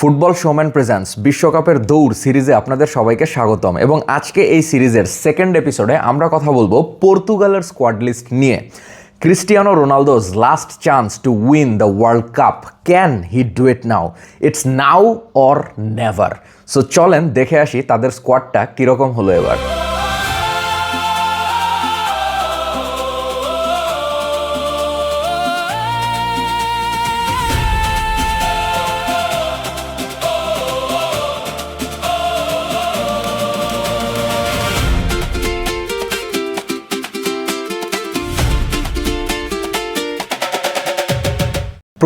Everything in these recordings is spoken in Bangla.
ফুটবল শোম্যান প্রেজেন্টস বিশ্বকাপের দৌড় সিরিজে আপনাদের সবাইকে স্বাগতম। এবং আজকে এই সিরিজের সেকেন্ড এপিসোডে আমরা কথা বলবো পর্তুগালের স্কোয়াড লিস্ট নিয়ে। Cristiano Ronaldo's last chance to win the world cup, can he do it now? It's now or never. So চলেন দেখে আসি তাদের স্কোয়াডটা কীরকম হলো এবার।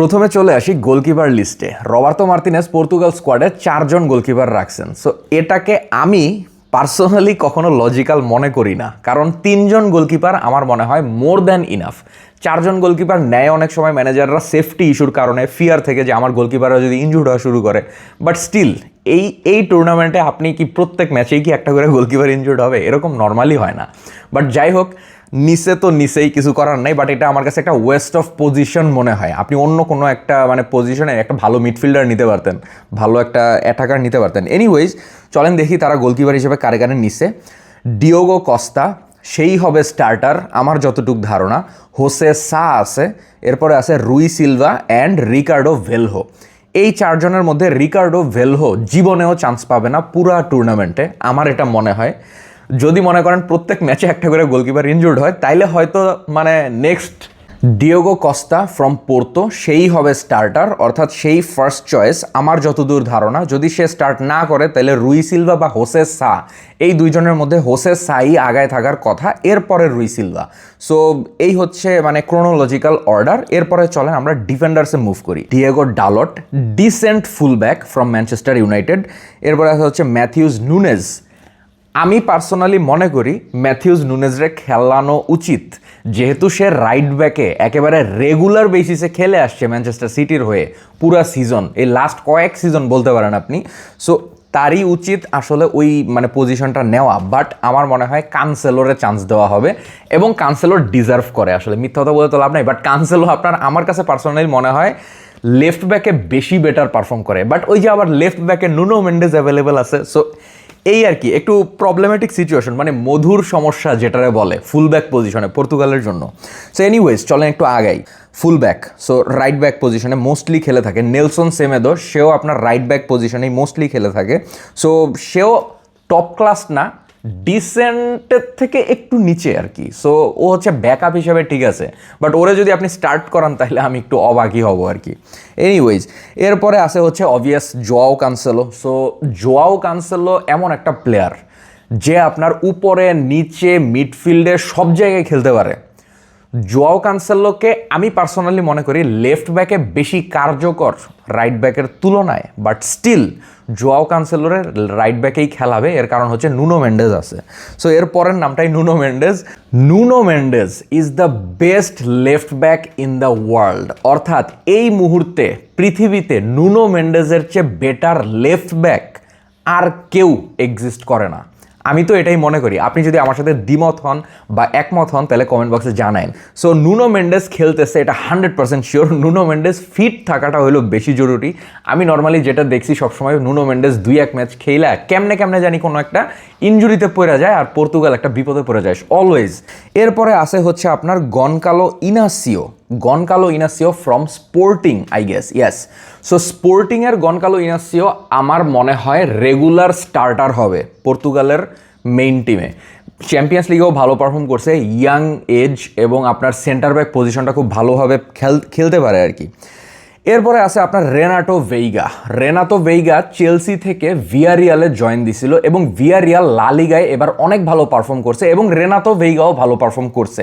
প্রথমে চলে আসি গোলকিপার লিস্টে। রবার্তো মার্তিনেজ পর্তুগাল স্কোয়াডে 4 জন গোলকিপার রাখছেন। সো এটাকে আমি পার্সোনালি কখনো লজিক্যাল মনে করি না, কারণ 3 জন গোলকিপার আমার মনে হয় মোর দ্যান ইনাফ। 4 জন গোলকিপার নেয় অনেক সময় ম্যানেজাররা সেফটি ইস্যুর কারণে, ফিয়ার থেকে যে আমার গোলকিপাররা যদি ইনজুর্ড হওয়া শুরু করে। বাট স্টিল এই টুর্নামেন্টে আপনি কি প্রত্যেক ম্যাচেই কি একটা করে গোলকিপার ইনজুর্ড হবে? এরকম নর্মালি হয় না। বাট যাই হোক, নিচে তো নিচেই, কিছু করার নাই। বাট এটা আমার কাছে একটা ওয়েস্ট অফ পজিশন মনে হয়। আপনি অন্য কোনো একটা পজিশনে একটা ভালো মিডফিল্ডার নিতে পারতেন, ভালো একটা অ্যাটাকার নিতে পারতেন। এনিওয়েজ, চলেন দেখি তারা গোলকিপার হিসেবে কারে কারে নিছে। ডিওগো কস্তা সেই হবে স্টার্টার আমার যতটুক ধারণা। হোসে সা আছে, এরপরে আছে রুই সিলভা অ্যান্ড রিকার্ডো ভেলহো। এই 4 জনের মধ্যে রিকার্ডো ভেলহো জীবনেও চান্স পাবে না পুরা টুর্নামেন্টে, আমার এটা মনে হয়। যদি মনে করেন প্রত্যেক ম্যাচে একটা করে গোলকিপার ইনজুর্ড হয়, তাইলে হয়তো next Diogo Costa from Porto সেই হবে স্টার্টার, অর্থাৎ সেই ফার্স্ট চয়েস আমার যতদূর ধারণা। যদি সে স্টার্ট না করে তাহলে রুই সিলভা বা হোসে সা, এই 2 জনের মধ্যে হোসে সাই আগায় থাকার কথা, এরপরে রুই সিলভা। সো এই হচ্ছে ক্রোনোলজিক্যাল অর্ডার। এরপরে চলেন আমরা ডিফেন্ডার্সে মুভ করি। Diogo Dalot, decent fullback from Manchester United. এরপরে হচ্ছে ম্যাথিউস নুনেজ। আমি পার্সোনালি মনে করি ম্যাথিউস নুনেজরে খেলানো উচিত, যেহেতু সে রাইট ব্যাকে একেবারে রেগুলার বেসিসে খেলে আসছে ম্যানচেস্টার সিটির হয়ে পুরা সিজন, এই লাস্ট কয়েক সিজন বলতে পারেন আপনি। সো তারই উচিত আসলে ওই পজিশনটা নেওয়া। বাট আমার মনে হয় কানসেলোরে চান্স দেওয়া হবে, এবং কানসেলোর ডিজার্ভ করে। আসলে মিথ্যা কথা বলে তো লাভ নাই, বাট কানসেলো আমার কাছে পার্সোনালি মনে হয় লেফট ব্যাকে বেশি বেটার পারফর্ম করে। বাট ওই যে আবার লেফট ব্যাকে নুনো মেন্ডেজ অ্যাভেলেবেল আছে। সো এই আর কি একটু প্রবলেমেটিক সিচুয়েশন, মধুর সমস্যা যেটারে বলে ফুলব্যাক পজিশনে পর্তুগালের জন্য। সো এনিওয়েজ, চলেন একটু আগাই। ফুলব্যাক, সো রাইট ব্যাক পজিশনে মোস্টলি খেলে থাকে নেলসন সেমেদো। সেও আপনার রাইট ব্যাক পজিশনেই মোস্টলি খেলে থাকে। সো সেও টপ ক্লাস না, ডিসেন্টের থেকে একটু নিচে আর কি। সো ও হচ্ছে ব্যাকআপ হিসেবে ঠিক আছে, বাট ওরে যদি আপনি স্টার্ট করান তাহলে আমি একটু অবাকই হব আর কি। এনিওয়েজ, এরপরে আছে হচ্ছে obvious Joao Cancelo. So Joao Cancelo এমন একটা প্লেয়ার যে আপনার উপরে নিচে মিডফিল্ডে সব জায়গায় খেলতে পারে। জোয়াও কানসেলোকে আমি পার্সোনালি মনে করি লেফট ব্যাকে বেশি কার্যকর রাইট ব্যাকের তুলনায়। বাট স্টিল জোয়াও কানসেলোরে রাইট ব্যাকেই খেলাবে, এর কারণ হচ্ছে নুনো মেন্ডেজ আছে। সো এর পরের নামটাই Nuno Mendez. Nuno Mendez is the best left back in the world, অর্থাৎ এই মুহূর্তে পৃথিবীতে নুনো মেন্ডেজের চেয়ে বেটার লেফট ব্যাক আর কেউ এক্সিস্ট করে না। আমি তো এটাই মনে করি। আপনি যদি আমার সাথে দ্বিমত হন বা একমত হন তাহলে কমেন্ট বক্সে জানান। সো নুনো মেন্ডেজ খেলতেছে, এটা 100% শিওর। নুনো মেন্ডেজ ফিট থাকাটা হলো বেশি জরুরি। আমি নর্মালি যেটা দেখছি সবসময়, নুনো মেন্ডেজ 2-1 ম্যাচ খেলা কেমনে জানি কোনো একটা ইনজুরিতে পড়ে যায়, আর পর্তুগাল একটা বিপদে পড়ে যায় অলওয়েজ। এরপরে আসে হচ্ছে আপনার Goncalo Inacio from Sporting, I guess, yes. So স্পোর্টিংয়ের গনকালো ইনাসিও আমার মনে হয় রেগুলার স্টার্টার হবে পর্তুগালের মেইন টিমে। চ্যাম্পিয়ন্স লিগেও ভালো পারফর্ম করছে, ইয়াং এজ, এবং আপনার সেন্টার ব্যাক পজিশনটা খুব ভালোভাবে খেলতে পারে আর কি। এরপরে আছে আপনার রেনাটো ভেইগা চেলসি থেকে ভিয়ারিয়ালে জয়েন দিছিল, এবং ভিয়ারিয়াল লা লিগায় এবার অনেক ভালো পারফর্ম করছে, এবং রেনাতো ভেইগাও ভালো পারফর্ম করছে।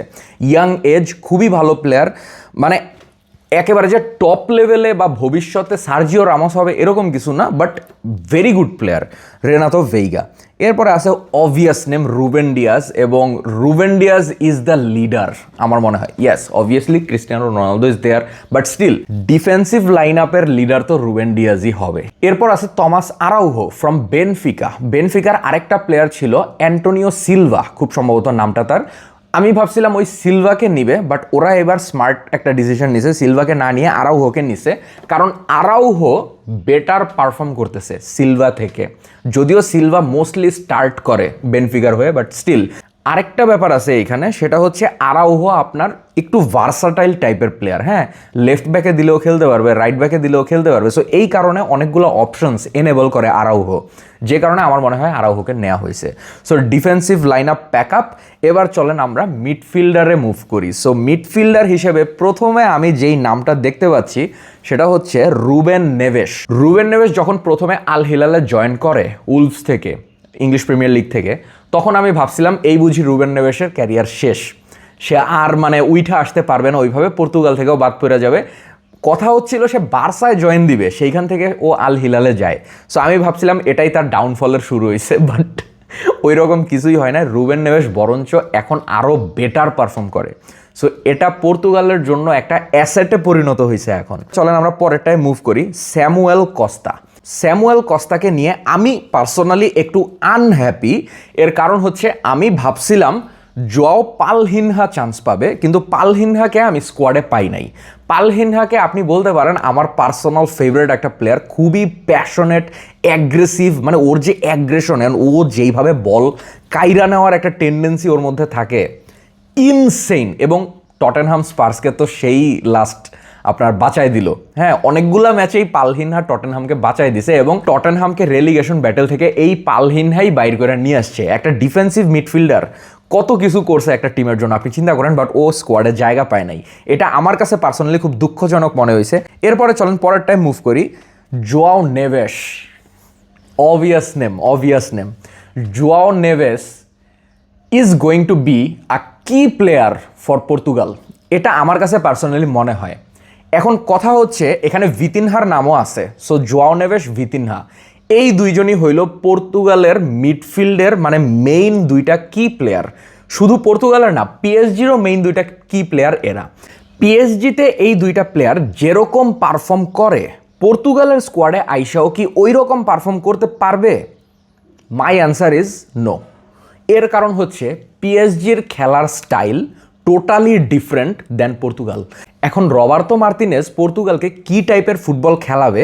ইয়াং এজ, খুবই ভালো প্লেয়ার, একেবারে যে টপ লেভেলে বা ভবিষ্যতে সার্জিও রামোস হবে এরকম কিছু না, but very good player Renato Veiga. এরপরে আছে অবভিয়াস নেম রুবেন ডিয়াজ, এবং Ruben Dias is the leader আমার মনে হয়। Yes, obviously Cristiano Ronaldo is there, but still defensive line আপের লিডার তো রুবেন ডিয়াজই হবে। এরপর আছে টমাস আরাউহো ফ্রম বেনফিকার আরেকটা প্লেয়ার ছিল অ্যান্টোনিও সিলভা, খুব সম্ভবত নামটা তার। আমি ভাবছিলাম ওই সিলভাকে নিবে, বাট ওরা এবার স্মার্ট একটা ডিসিশন নিছে, সিলভাকে না নিয়ে আরাউহোকে নিছে, কারণ আরাউহো বেটার পারফর্ম করতেছে সিলভা থেকে। যদিও সিলভা মোস্টলি স্টার্ট করে বেনফিকার হয়ে, বাট স্টিল আরেকটা ব্যাপার আছে এখানে, সেটা হচ্ছে আরাউহো আপনার একটু ভার্সাটাইল টাইপের প্লেয়ার। হ্যাঁ, লেফট ব্যাকে দিলেও খেলতে পারবে, রাইট ব্যাকে দিলেও খেলতে পারবে। সো এই কারণে অনেকগুলো অপশনস এনেবল করে আরাউহো, যে কারণে আমার মনে হয় আরাউহোকে নেওয়া হয়েছে। So defensive line up pack up. এবার চলেন আমরা মিডফিল্ডারে মুভ করি। সো মিডফিল্ডার হিসেবে প্রথমে আমি যেই নামটা দেখতে পাচ্ছি সেটা হচ্ছে রুবেন নেভেস। রুবেন নেভেস যখন প্রথমে আল হিলালে জয়েন করে উলভস থেকে, ইংলিশ প্রিমিয়ার লিগ থেকে, তখন আমি ভাবছিলাম এই বুঝি রুবেন নেভেসের ক্যারিয়ার শেষ, সে আর মানে উইঠা আসতে পারবে না ওইভাবে, পর্তুগাল থেকেও বাদ পড়ে যাবে। কথা হচ্ছিল সে বার্সায় জয়েন দিবে, সেইখান থেকে ও আল হিলালে যায়। সো আমি ভাবছিলাম এটাই তার ডাউনফলের শুরু হয়েছে, বাট ওই রকম কিছুই হয় না। রুবেন নেভেস বরঞ্চ এখন আরও বেটার পারফর্ম করে। সো এটা পর্তুগালের জন্য একটা অ্যাসেটে পরিণত হয়েছে এখন। চলেন আমরা পরেরটায় মুভ করি, স্যামুয়েল কস্তা। স্যামুয়েল কস্তাকে নিয়ে আমি পার্সোনালি একটু আনহ্যাপি। এর কারণ হচ্ছে আমি ভাবছিলাম জোয়াও পালহিনহা চান্স পাবে, কিন্তু পালহিনহাকে আমি স্কোয়াডে পাই নাই। পালহিনহাকে আপনি বলতে পারেন আমার পার্সোনাল ফেভারিট একটা প্লেয়ার, খুবই প্যাশনেট, অ্যাগ্রেসিভ, মানে ওর যে অ্যাগ্রেশন, ও যেইভাবে বল কাইরা নেওয়ার একটা টেন্ডেন্সি ওর মধ্যে থাকে, ইনসেইন। এবং টটেনহাম স্পার্সকে তো সেই লাস্ট আপনার বাঁচায় দিল। হ্যাঁ, অনেকগুলা ম্যাচেই পালহিনহা টটেনহামকে বাঁচায় দিছে, এবং টটেনহামকে রেলিগেশন ব্যাটেল থেকে এই পালহিনহাই বাইর করে নিয়ে আসছে। একটা ডিফেন্সিভ মিডফিল্ডার কত কিছু করছে একটা টিমের জন্য, আপনি চিন্তা করেন, বাট ও স্কোয়াডে জায়গা পায় নাই। এটা আমার কাছে পার্সোনালি খুব দুঃখজনক মনে হয়েছে। এরপরে চলেন পরের টাইম মুভ করি, Joao Neves. Obvious name Joao Neves is going to be a কি প্লেয়ার ফর পর্তুগাল, এটা আমার কাছে পার্সোনালি মনে হয়। এখন কথা হচ্ছে এখানে ভিতিনহার নামও আছে। সো জোয়াও নেভেস, ভিতিনহা, এই দুইজনই হইল পর্তুগালের মিডফিল্ডের মানে মেইন দুইটা কি প্লেয়ার। শুধু পর্তুগালের না, পিএসজিরও মেইন দুইটা কি প্লেয়ার এরা। পিএসজিতে এই দুইটা প্লেয়ার যেরকম পারফর্ম করে, পর্তুগালের স্কোয়াডে আইসাও কি ওই রকম পারফর্ম করতে পারবে? My answer is no. এর কারণ হচ্ছে পিএসজির খেলার style totally different then Portugal. এখন রবার্তো মার্তিনেজ পর্তুগালকে কি টাইপের ফুটবল খেলাবে,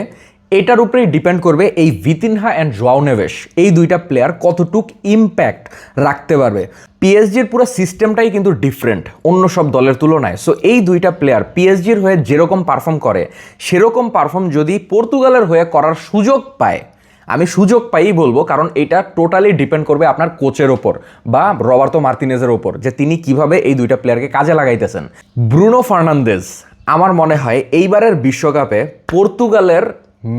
এটার উপরেই ডিপেন্ড করবে এই ভিতিনহা অ্যান্ড জোয়াও নেভেস, এই দুইটা প্লেয়ার কতটুক ইম্প্যাক্ট রাখতে পারবে। পিএসজির পুরো সিস্টেমটাই কিন্তু ডিফারেন্ট অন্য সব দলের তুলনায়। সো এই দুইটা প্লেয়ার পিএসজির হয়ে যেরকম পারফর্ম করে, সেরকম পারফর্ম যদি পর্তুগালের হয়ে করার সুযোগ পায়, আমি সুযোগ পাইই বলবো, কারণ এটা টোটালি ডিপেন্ড করবে আপনার কোচের ওপর বা রবার্তো মার্তিনেজের ওপর, যে তিনি কিভাবে এই দুইটা প্লেয়ারকে কাজে লাগাইতেছেন। ব্রুনো ফার্নান্দেজ আমার মনে হয় এইবারের বিশ্বকাপে পর্তুগালের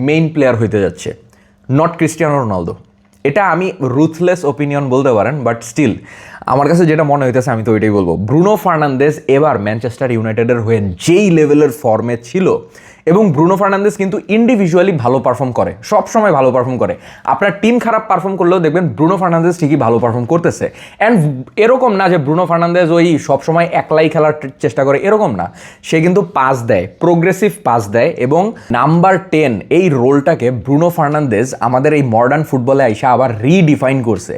মেইন প্লেয়ার হইতে যাচ্ছে, নট ক্রিস্টিয়ানো রোনালদো। এটা আমি রুথলেস ওপিনিয়ন বলতে পারেন, বাট স্টিল আমার কাছে যেটা মনে হইতেছে আমি তো ওইটাই বলবো। ব্রুনো ফার্নান্দেজ এবার ম্যানচেস্টার ইউনাইটেডের হয়ে যেই লেভেলের ফর্মে ছিল, এবং ব্রুনো ফার্নান্দেজ কিন্তু ইন্ডিভিজুয়ালি ভালো পারফর্ম করে, সব সময় ভালো পারফর্ম করে। আপনার টিম খারাপ পারফর্ম করলেও দেখবেন ব্রুনো ফার্নান্দেজ ঠিকই ভালো পারফর্ম করতেছে। অ্যান্ড এরকম না যে ব্রুনো ফার্নান্দেজ ওই সবসময় একলাই খেলার চেষ্টা করে, এরকম না। সে কিন্তু পাস দেয়, প্রোগ্রেসিভ পাস দেয়, এবং নাম্বার 10 এই রোলটাকে ব্রুনো ফার্নান্দেজ আমাদের এই মডার্ন ফুটবলে আইসা আবার রিডিফাইন করছে।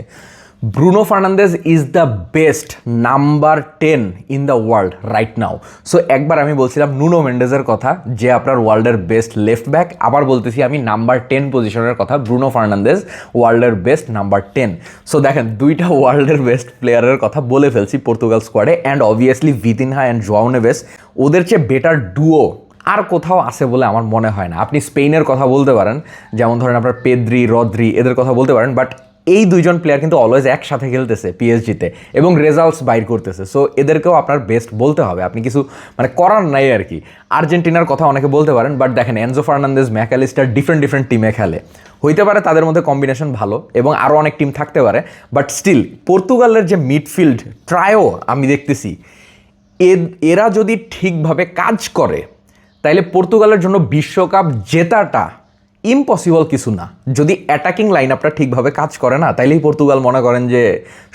Bruno Fernandes is the best number 10 in the world right now. So একবার আমি বলছিলাম নুনো মেন্ডেজের কথা, যে আপনার ওয়ার্ল্ডের বেস্ট লেফট ব্যাক, আবার বলতেছি আমি নাম্বার 10 পজিশনের কথা, ব্রুনো ফার্নান্দেজ ওয়ার্ল্ডের বেস্ট নাম্বার 10। সো দেখেন, দুইটা ওয়ার্ল্ডের বেস্ট প্লেয়ারের কথা বলে ফেলছি পর্তুগাল স্কোয়াডে, and obviously Vitinha and Joao Neves, ওদের চেয়ে বেটার ডুও আর কোথাও আছে বলে আমার মনে হয় না। আপনি স্পেনের কথা বলতে পারেন, যেমন ধরেন আপনার পেদ্রি, রদ্রি, এদের কথা বলতে পারেন, বাট এই দুইজন প্লেয়ার কিন্তু অলওয়েজ একসাথে খেলতেছে পিএসজিতে এবং রেজাল্টস বাইর করতেছে। সো এদেরকেও আপনার বেস্ট বলতে হবে, আপনি কিছু মানে করার নাই আর কি। আর্জেন্টিনার কথা অনেকে বলতে পারেন, বাট দেখেন এনজো ফার্নান্দেজ, ম্যাকালিস্টার ডিফারেন্ট টিমে খেলে, হইতে পারে তাদের মধ্যে কম্বিনেশন ভালো এবং আরও অনেক টিম থাকতে পারে, বাট স্টিল পর্তুগালের যে মিডফিল্ড ট্রায়ো আমি দেখতেছি, এরা যদি ঠিকভাবে কাজ করে তাইলে পর্তুগালের জন্য বিশ্বকাপ জেতাটা ইম্পসিবল কিছু না। যদি অ্যাটাকিং লাইন আপটা ঠিকভাবে কাজ করে না, তাইলেই পর্তুগাল মনে করেন যে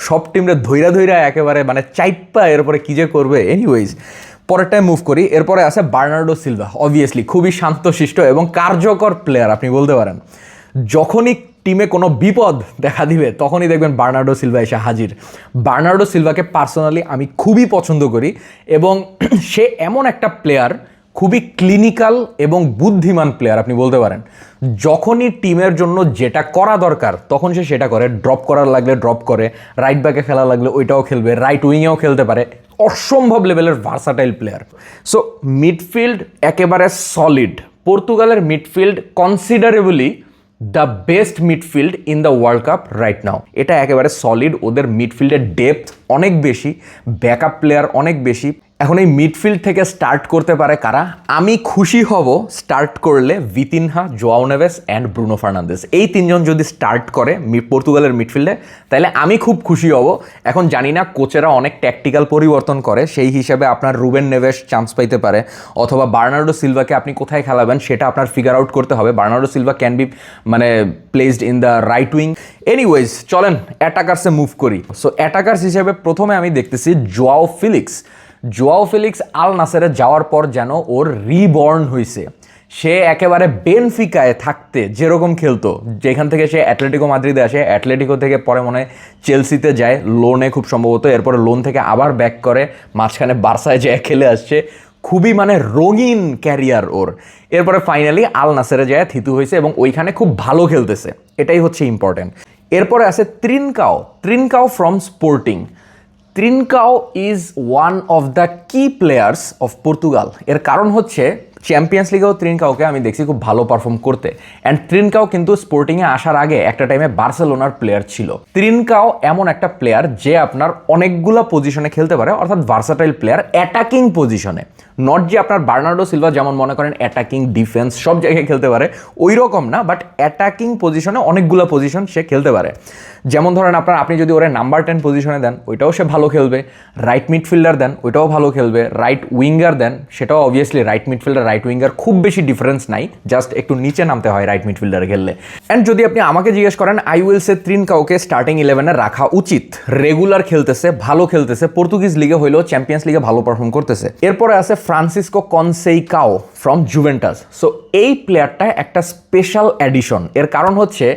সব টিমরে ধৈরা একেবারে মানে চাইপ্পা এরপরে কী যে করবে। এনিওয়েজ, পরেরটায় মুভ করি। এরপরে আছে বার্নার্ডো সিলভা, অবভিয়াসলি খুবই শান্তশিষ্ট এবং কার্যকর প্লেয়ার আপনি বলতে পারেন। যখনই টিমে কোনো বিপদ দেখা দিবে তখনই দেখবেন বার্নার্ডো সিলভা এসে হাজির। বার্নার্ডো সিলভাকে পার্সোনালি আমি খুবই পছন্দ করি এবং সে এমন একটা প্লেয়ার, খুবই ক্লিনিক্যাল এবং বুদ্ধিমান প্লেয়ার আপনি বলতে পারেন। যখনই টিমের জন্য যেটা করা দরকার তখন সে সেটা করে, ড্রপ করার লাগলে ড্রপ করে, রাইট ব্যাকে খেলা লাগলে ওইটাও খেলবে, রাইট উইংয়েও খেলতে পারে, অসম্ভব লেভেলের ভার্সাটাইল প্লেয়ার। সো মিডফিল্ড একেবারে সলিড। পর্তুগালের midfield considerably the best midfield in the world cup right now. এটা একেবারে সলিড। ওদের মিডফিল্ডের ডেপথ অনেক বেশি, ব্যাকআপ প্লেয়ার অনেক বেশি। এখন এই মিডফিল্ড থেকে স্টার্ট করতে পারে কারা? আমি খুশি হব স্টার্ট করলে Vitinha, João Neves and Bruno Fernandes. এই তিনজন যদি স্টার্ট করে পর্তুগালের মিডফিল্ডে তাহলে আমি খুব খুশি হব। এখন জানি না, কোচেরা অনেক ট্যাকটিক্যাল পরিবর্তন করে, সেই হিসাবে আপনার রুবেন নেভেস চান্স পাইতে পারে, অথবা বার্নার্ডো সিলভাকে আপনি কোথায় খেলাবেন সেটা আপনার ফিগার আউট করতে হবে। Bernardo Silva can be placed in the right wing. Anyways চলেন অ্যাটাকার্সে মুভ করি। সো অ্যাটাকার্স হিসেবে প্রথমে আমি দেখতেছি জোয়াও ফেলিক্স। জোয়াও ফেলিক্স আল নাসেরে যাওয়ার পর যেন ওর রিবর্ন হয়েছে। সে একেবারে বেনফিকায় থাকতে যেরকম খেলতো, যেখান থেকে সে অ্যাটলেটিকো মাদ্রিদে আসে, অ্যাটলেটিকো থেকে পরে মনে হয় চেলসিতে যায় লোনে খুব সম্ভবত, এরপরে লোন থেকে আবার ব্যাক করে মাঝখানে বার্সায় যায় খেলে আসছে, খুবই রঙিন ক্যারিয়ার ওর। এরপরে ফাইনালি আল নাসেরে যায় থিতু হয়েছে এবং ওইখানে খুব ভালো খেলতেছে, এটাই হচ্ছে ইম্পর্টেন্ট। এরপরে আছে Trincao from Sporting. Trincao is one of the key players of Portugal. এর কারণ হচ্ছে চ্যাম্পিয়ন্স লিগেও ত্রিনকাওকে আমি দেখছি খুব ভালো পারফর্ম করতে। অ্যান্ড ত্রিনকাও কিন্তু স্পোর্টিংয়ে আসার আগে একটা টাইমে বার্সেলোনার প্লেয়ার ছিল। ত্রিনকাও এমন একটা প্লেয়ার যে আপনার অনেকগুলো পজিশনে খেলতে পারে, অর্থাৎ ভার্সাটাইল প্লেয়ার অ্যাটাকিং পজিশনে। নট যে আপনার বার্নার্ডো সিলভা যেমন মনে করেন অ্যাটাকিং, ডিফেন্স সব জায়গায় খেলতে পারে, ওই রকম না, বাট অ্যাটাকিং পজিশনে অনেকগুলো পজিশন সে খেলতে পারে। যেমন ধরেন আপনি যদি ওরে নাম্বার 10 পজিশনে দেন ওইটাও সে ভালো খেলবে, রাইট মিডফিল্ডার দেন ওইটাও ভালো খেলবে, রাইট উইঙ্গার দেন সেটাও obviously, right midfielder right winger খুব বেশি ডিফারেন্স নাই, জাস্ট একটু নিচে নামতে হয় রাইট মিডফিল্ডারে খেললে। অ্যান্ড যদি আপনি আমাকে জিজ্ঞেস করেন, আই উইল সে ত্রিনকাওকে স্টার্টিং 11-এ রাখা উচিত। রেগুলার খেলতেছে, ভালো খেলতেছে, পর্তুগিজ লিগে হইলেও চ্যাম্পিয়ন্স লিগে ভালো পারফর্ম করতেছে। এরপরে আছে Francisco Conceicao from Juventus. So এই প্লেয়ারটা একটা স্পেশাল অ্যাডিশন। এর কারণ হচ্ছে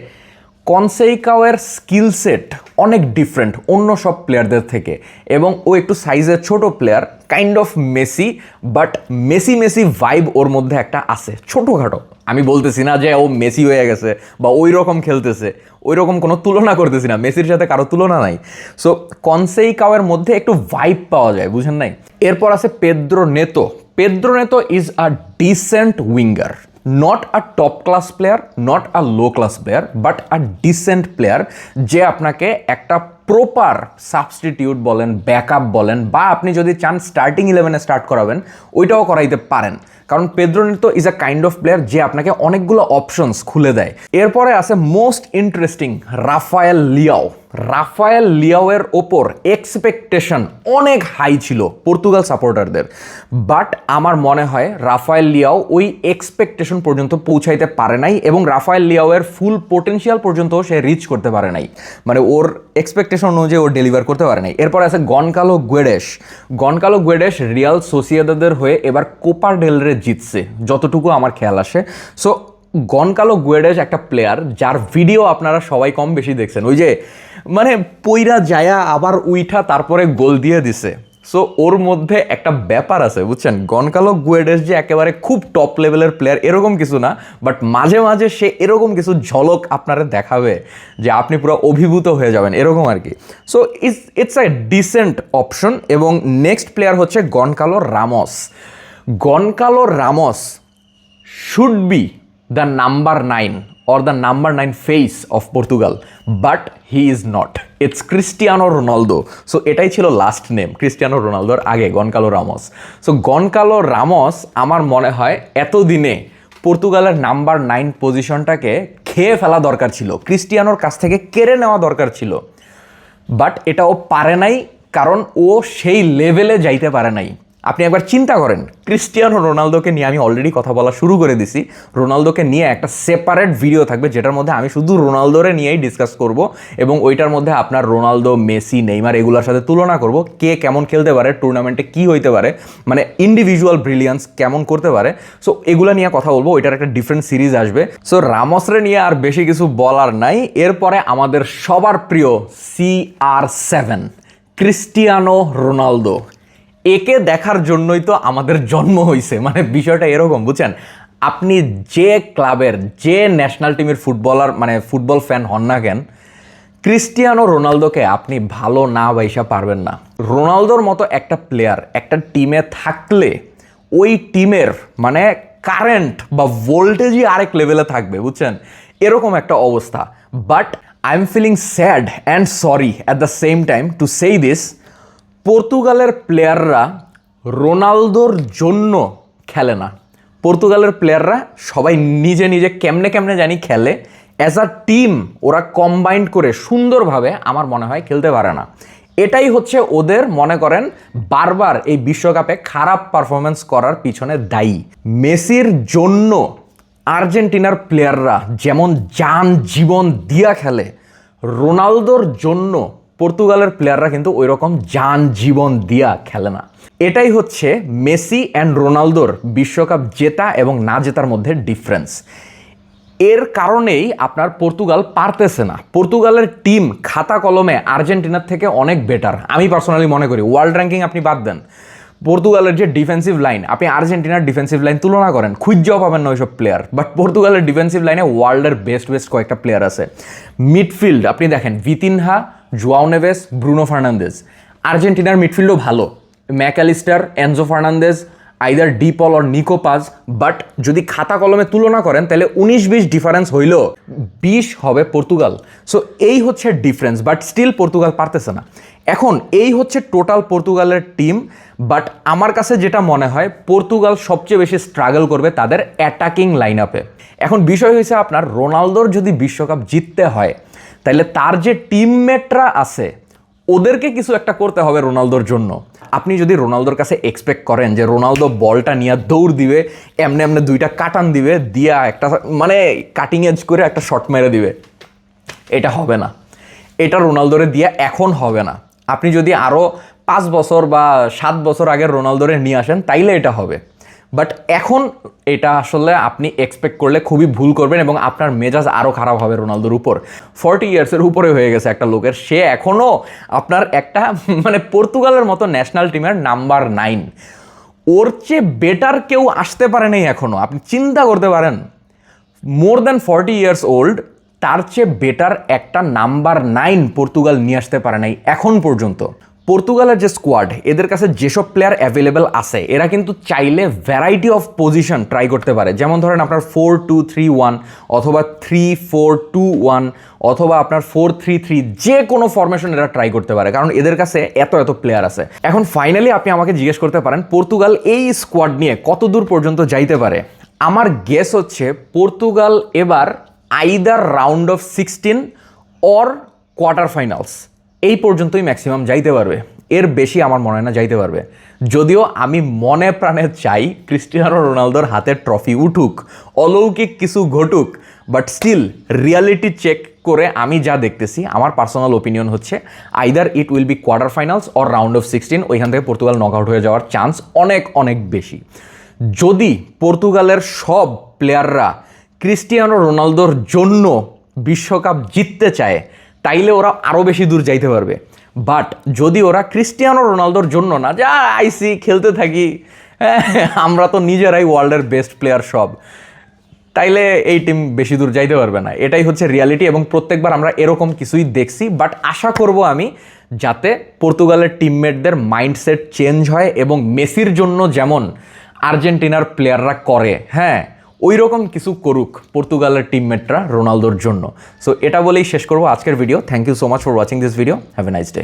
কনসেইকাওয়ের স্কিল সেট অনেক ডিফারেন্ট অন্য সব প্লেয়ারদের থেকে, এবং ও একটু সাইজের ছোট player, kind of Messi, but Messi vibe ওর মধ্যে একটা আছে ছোটোখাটো। আমি বলতেছি না যে ও মেসি হয়ে গেছে বা ওই রকম খেলতেছে, ওই রকম কোনো তুলনা করতেছি না, মেসির সাথে কারো তুলনা নাই। সো কনসেইকাওয়ের মধ্যে একটু ভাইব পাওয়া যায়, বুঝেন নাই? এরপর আছে Pedro নেতো is a decent winger, not a top class player, not a low class player, but a decent player, যে আপনাকে একটা প্রপার সাবস্টিটিউট বলেন, ব্যাকআপ বলেন, বা আপনি যদি চান স্টার্টিং 11-এ স্টার্ট করাবেন ওইটাও করাইতে পারেন। কারণ Pedro নেতো is a kind of player যে আপনাকে অনেকগুলো অপশনস খুলে দেয়। এরপরে আছে মোস্ট ইন্টারেস্টিং রাফায়েল লিয়াওয়ের ওপর এক্সপেকটেশন অনেক হাই ছিল পর্তুগাল সাপোর্টারদের, বাট আমার মনে হয় রাফায়েল লিয়াও ওই এক্সপেকটেশন পর্যন্ত পৌঁছাইতে পারে নাই, এবং রাফায়েল লিয়াওয়ের ফুল পোটেনশিয়াল পর্যন্ত সে রিচ করতে পারে নাই, ওর এক্সপেকটেশন অনুযায়ী ও ডেলিভার করতে পারে নাই। এরপর আছে গনকালো গুয়েডেশ রিয়াল সোসিয়েদাদের হয়ে এবার কোপা ডেল রে জিতছে যতটুকু আমার খেয়াল আসে। সো গনকালো গুয়েডেশ একটা প্লেয়ার যার ভিডিও আপনারা সবাই কম বেশি দেখছেন, ওই যে পইরা যায়া আবার উইঠা তারপরে গোল দিয়ে দিছে। সো ওর মধ্যে একটা ব্যাপার আছে, বুঝছেন? গনকালো গুয়েডেশ যে একেবারে খুব টপ লেভেলের প্লেয়ার এরকম কিছু না, বাট মাঝে মাঝে সে এরকম কিছু ঝলক আপনারা দেখাবে যে আপনি পুরো অভিভূত হয়ে যাবেন, এরকম আর কি। So it's a decent option. এবং নেক্সট প্লেয়ার হচ্ছে Gonçalo Ramos should be the number 9 or the number 9 face of Portugal, but he is not. It's Cristiano Ronaldo. So এটাই ছিল লাস্ট নেম, ক্রিস্টিয়ানো রোনালদোর আগে Gonçalo Ramos. So Gonçalo Ramos আমার মনে হয় এতদিনে পর্তুগালের নাম্বার 9 পজিশনটাকে খেয়ে ফেলা দরকার ছিল, ক্রিস্টিয়ানোর কাছ থেকে কেড়ে নেওয়া দরকার ছিল, বাট এটা ও পারে নাই, কারণ ও সেই লেভেলে যাইতে পারে নাই। আপনি একবার চিন্তা করেন, ক্রিস্টিয়ানো রোনালদোকে নিয়ে আমি অলরেডি কথা বলা শুরু করে দিছি। রোনালদোকে নিয়ে একটা সেপারেট ভিডিও থাকবে যেটার মধ্যে আমি শুধু রোনালদোরে নিয়েই ডিসকাস করব, এবং ওইটার মধ্যে আপনার রোনালদো, মেসি, নেইমার এগুলোর সাথে তুলনা করব, কে কেমন খেলতে পারে, টুর্নামেন্টে কি হইতে পারে, মানে ইন্ডিভিজুয়াল ব্রিলিয়ান্স কেমন করতে পারে। সো এগুলো নিয়ে কথা বলবো, ওইটার একটা ডিফারেন্ট সিরিজ আসবে। সো রামোসরে নিয়ে আর বেশি কিছু বলার নাই। এরপরে আমাদের সবার প্রিয় CR7 ক্রিস্টিয়ানো রোনালদো, একে দেখার জন্যই তো আমাদের জন্ম হয়েছে। মানে বিষয়টা এরকম, বুঝছেন, আপনি যে ক্লাবের, যে ন্যাশনাল টিমের ফুটবলার, মানে ফুটবল ফ্যান হন না কেন, ক্রিস্টিয়ানো রোনালদোকে আপনি ভালো না বাইসা পারবেন না। রোনালদোর মতো একটা প্লেয়ার একটা টিমে থাকলে ওই টিমের মানে কারেন্ট বা ভোল্টেজই আরেক লেভেলে থাকবে, বুঝছেন, এরকম একটা অবস্থা। But I am feeling sad and sorry at the same time to সেই দিস, পর্তুগালের প্লেয়াররা রোনালদোর জন্য খেলে না। পর্তুগালের প্লেয়াররা সবাই নিজে নিজে কেমনে কেমনে জানি খেলে, অ্যাজ আ টিম ওরা কম্বাইন্ড করে সুন্দরভাবে আমার মনে হয় খেলতে পারে না। এটাই হচ্ছে ওদের মনে করেন বারবার এই বিশ্বকাপে খারাপ পারফরমেন্স করার পিছনে দায়ী। মেসির জন্য আর্জেন্টিনার প্লেয়াররা যেমন জান জীবন দিয়া খেলে, রোনালদোর জন্য পর্তুগালের প্লেয়াররা কিন্তু ওই রকম জান জীবন দিয়া খেলে না। এটাই হচ্ছে মেসি অ্যান্ড রোনালদোর বিশ্বকাপ জেতা এবং না জেতার মধ্যে ডিফারেন্স। এর কারণেই আপনার পর্তুগাল পারতেছে না। পর্তুগালের টিম খাতা কলমে আর্জেন্টিনার থেকে অনেক বেটার, আমি পার্সোনালি মনে করি। ওয়ার্ল্ড র্যাঙ্কিং আপনি বাদ দেন, পর্তুগালের যে ডিফেন্সিভ লাইন, আপনি আর্জেন্টিনার ডিফেন্সিভ লাইন তুলনা করেন, খুঁজেও পাবেন না ওইসব প্লেয়ার। বাট পর্তুগালের ডিফেন্সিভ লাইনে ওয়ার্ল্ডের বেস্ট কয়েকটা প্লেয়ার আছে। মিডফিল্ড আপনি দেখেন, Vitinha, João Neves, Bruno Fernandes. আর্জেন্টিনার মিডফিল্ডও ভালো, Mac Allister, Enzo Fernandez, either De Paul or Nico Paz. But যদি খাতা কলমে তুলনা করেন তাহলে 19-20 ডিফারেন্স হইলেও 20 হবে পর্তুগাল। সো এই হচ্ছে ডিফারেন্স, বাট স্টিল পর্তুগাল পারতেছে না। এখন এই হচ্ছে টোটাল পর্তুগালের টিম। বাট আমার কাছে যেটা মনে হয়, পর্তুগাল সবচেয়ে বেশি স্ট্রাগল করবে তাদের অ্যাটাকিং লাইন আপে। এখন বিষয় হয়েছে আপনার রোনালদোর যদি বিশ্বকাপ জিততে হয় তাহলে তার যে টিমমেটরা আছে ওদেরকে কিছু একটা করতে হবে রোনালদোর জন্য। আপনি যদি রোনালদোর কাছে এক্সপেক্ট করেন যে রোনালদো বলটা নিয়ে দৌড় দিবে, এমনি এমনি দুইটা কাটান দিবে, দিয়া একটা মানে কাটিং এজ করে একটা শট মেরে দিবে, এটা হবে না। এটা রোনালদোরে দিয়ে এখন হবে না। আপনি যদি আরও 5 বছর বা 7 বছর আগের রোনালদোরে নিয়ে আসেন তাইলে এটা হবে। বাট এখন এটা আসলে আপনি এক্সপেক্ট করলে খুবই ভুল করবেন এবং আপনার মেজাজ আরও খারাপ হবে রোনালদোর উপর। 40 ইয়ার্সের উপরে হয়ে গেছে একটা লোকের, সে এখনও আপনার একটা মানে পর্তুগালের মতো ন্যাশনাল টিমের নাম্বার 9, ওর চেয়ে বেটার কেউ আসতে পারে নাই এখনও। আপনি চিন্তা করতে পারেন, মোর দ্যান 40 ইয়ার্স ওল্ড, তার চেয়ে বেটার একটা নাম্বার 9 পর্তুগাল নিয়ে আসতে পারে নাই এখন পর্যন্ত। পর্তুগালের যে স্কোয়াড, এদের কাছে যেসব প্লেয়ার অ্যাভেলেবেল আছে এরা কিন্তু চাইলে ভ্যারাইটি অফ পজিশন ট্রাই করতে পারে। যেমন ধরেন আপনার 4-2-3-1 অথবা 3-4-2-1 অথবা আপনার 4-3-3, যে কোনো ফরমেশন এরা ট্রাই করতে পারে, কারণ এদের কাছে এত প্লেয়ার আছে। এখন ফাইনালি আপনি আমাকে জিজ্ঞেস করতে পারেন পর্তুগাল এই স্কোয়াড নিয়ে কত দূর পর্যন্ত যাইতে পারে। আমার গেস হচ্ছে পর্তুগাল এবার either round of 16 or quarter finals এই পর্যন্তই ম্যাক্সিমাম যাইতে পারবে, এর বেশি আমার মনে হয় না যাইতে পারবে। যদিও আমি মনে প্রাণে চাই ক্রিস্টিয়ানো রোনালদোর হাতে ট্রফি উঠুক, অলৌকিক কিছু ঘটুক, বাট স্টিল রিয়ালিটি চেক করে আমি যা দেখতেছি, আমার পার্সোনাল ওপিনিয়ন হচ্ছে either it will be quarter finals or round of 16, ওইখান থেকে পর্তুগাল নক আউট হয়ে যাওয়ার চান্স অনেক বেশি। যদি পর্তুগালের সব প্লেয়াররা ক্রিস্টিয়ানো রোনালদোর জন্য বিশ্বকাপ জিততে চায় তাইলে ওরা আরও বেশি দূর যাইতে পারবে। বাট যদি ওরা ক্রিস্টিয়ানো রোনালদোর জন্য না, যা আইসি খেলতে থাকি, আমরা তো নিজেরাই ওয়ার্ল্ডের বেস্ট প্লেয়ার সব, তাইলে এই টিম বেশি দূর যাইতে পারবে না। এটাই হচ্ছে রিয়ালিটি এবং প্রত্যেকবার আমরা এরকম কিছুই দেখছি। বাট আশা করব আমি যাতে পর্তুগালের টিমমেটদের মাইন্ডসেট চেঞ্জ হয় এবং মেসির জন্য যেমন আর্জেন্টিনার প্লেয়াররা করে, হ্যাঁ, ওই রকম কিছু করুক পর্তুগালের টিমমেটরা রোনালদোর জন্য। সো এটা বলেই শেষ করবো আজকের video. Thank you so much for watching this video. Have a nice day.